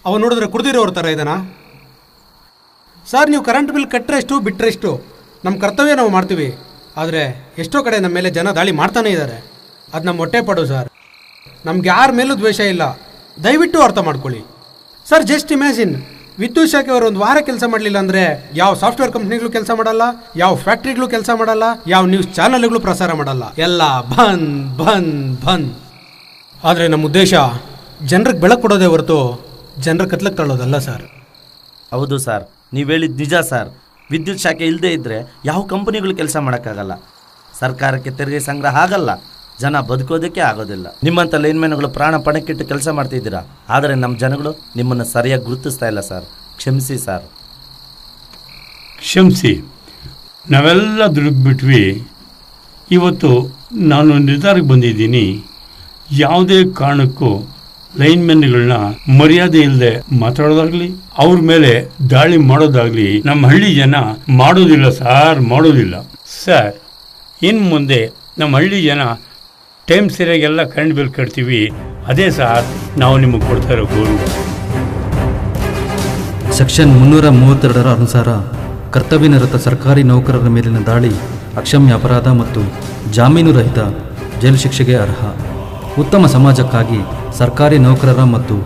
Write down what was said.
ಅವನು ನೋಡಿದ್ರೆ ಕುಡ್ದಿರೋರ ಥರ ಇದ್ದಾನಾ? ಸರ್, ನೀವು ಕರೆಂಟ್ ಬಿಲ್ ಕಟ್ಟರೆ ಎಷ್ಟು ಬಿಟ್ಟರೆ ಎಷ್ಟು, ನಮ್ಮ ಕರ್ತವ್ಯ ನಾವು ಮಾಡ್ತೀವಿ. ಆದರೆ ಎಷ್ಟೋ ಕಡೆ ನಮ್ಮ ಮೇಲೆ ಜನ ದಾಳಿ ಮಾಡ್ತಾನೇ ಇದ್ದಾರೆ. ಅದು ನಮ್ಮ ಹೊಟ್ಟೆ ಪಡು ಸರ್. ನಮ್ಗೆ ಯಾರ ಮೇಲೂ ದ್ವೇಷ ಇಲ್ಲ, ದಯವಿಟ್ಟು ಅರ್ಥ ಮಾಡ್ಕೊಳ್ಳಿ. ಸರ್, ಜಸ್ಟ್ ಇಮ್ಯಾಜಿನ್, ವಿದ್ಯುತ್ ಶಾಖೆಯವರು ಒಂದು ವಾರ ಕೆಲಸ ಮಾಡಲಿಲ್ಲ ಅಂದರೆ ಯಾವ ಸಾಫ್ಟ್ವೇರ್ ಕಂಪ್ನಿಗಳು ಕೆಲಸ ಮಾಡಲ್ಲ, ಯಾವ ಫ್ಯಾಕ್ಟ್ರಿಗಳು ಕೆಲಸ ಮಾಡಲ್ಲ, ಯಾವ ನ್ಯೂಸ್ ಚಾನಲ್ಗಳು ಪ್ರಸಾರ ಮಾಡಲ್ಲ, ಎಲ್ಲ ಬಂದ್ ಬಂದ್ ಬಂದ್. ಆದರೆ ನಮ್ಮ ಉದ್ದೇಶ ಜನರಿಗೆ ಬೆಳಕು ಕೊಡೋದೇ ಹೊರತು ಜನರ ಕತ್ಲಕ್ಕೆ ತಳ್ಳೋದಲ್ಲ ಸರ್. ಹೌದು ಸರ್, ನೀವು ಹೇಳಿದ್ದು ನಿಜ ಸರ್. ವಿದ್ಯುತ್ ಶಾಖೆ ಇಲ್ಲದೆ ಇದ್ದರೆ ಯಾವ ಕಂಪನಿಗಳು ಕೆಲಸ ಮಾಡೋಕ್ಕಾಗಲ್ಲ, ಸರ್ಕಾರಕ್ಕೆ ತೆರಿಗೆ ಸಂಗ್ರಹ ಆಗಲ್ಲ, ಜನ ಬದುಕೋದಕ್ಕೆ ಆಗೋದಿಲ್ಲ. ನಿಮ್ಮಂಥ ಲೈನ್ಮ್ಯಾನ್ಗಳು ಪ್ರಾಣ ಪಣಕ್ಕಿಟ್ಟು ಕೆಲಸ ಮಾಡ್ತಿದ್ದೀರಾ, ಆದರೆ ನಮ್ಮ ಜನಗಳು ನಿಮ್ಮನ್ನು ಸರಿಯಾಗಿ ಗುರುತಿಸ್ತಾ ಇಲ್ಲ ಸರ್. ಕ್ಷಮಿಸಿ ಸರ್. ಕ್ಷಮಿಸಿ, ನಾವೆಲ್ಲ ದುಡುಕ್ಬಿಟ್ವಿ. ಇವತ್ತು ನಾನು ನಿರ್ಧಾರಕ್ಕೆ ಬಂದಿದ್ದೀನಿ, ಯಾವುದೇ ಕಾರಣಕ್ಕೂ ಲೈನ್ಮೆನ್ಗಳನ್ನ ಮರ್ಯಾದೆ ಇಲ್ಲದೆ ಮಾತಾಡೋದಾಗ್ಲಿ, ಅವ್ರ ಮೇಲೆ ದಾಳಿ ಮಾಡೋದಾಗ್ಲಿ ನಮ್ಮ ಹಳ್ಳಿ ಜನ ಮಾಡೋದಿಲ್ಲ ಸರ್, ಮಾಡೋದಿಲ್ಲ ಸರ್. ಇನ್ನು ಮುಂದೆ ನಮ್ಮ ಹಳ್ಳಿ ಜನ ಟೈಮ್ ಸರಿಯಾಗೆಲ್ಲ ಕರೆಂಟ್ ಬಿಲ್ ಕಟ್ತೀವಿ. ಅದೇ ಸರ್ ನಾವು ನಿಮಗೆ ಕೊಡ್ತಾ ಇರೋ ಗೌರವ. ಸೆಕ್ಷನ್ 332 ಅನುಸಾರ ಕರ್ತವ್ಯನಿರತ ಸರ್ಕಾರಿ ನೌಕರರ ಮೇಲಿನ ದಾಳಿ ಅಕ್ಷಮ್ಯ ಅಪರಾಧ ಮತ್ತು ಜಾಮೀನು ರಹಿತ ಜೈಲು ಶಿಕ್ಷೆಗೆ ಅರ್ಹ. ಉತ್ತಮ ಸಮಾಜಕ್ಕಾಗಿ ಸರ್ಕಾರಿ ನೌಕರರ ಮತ್ತು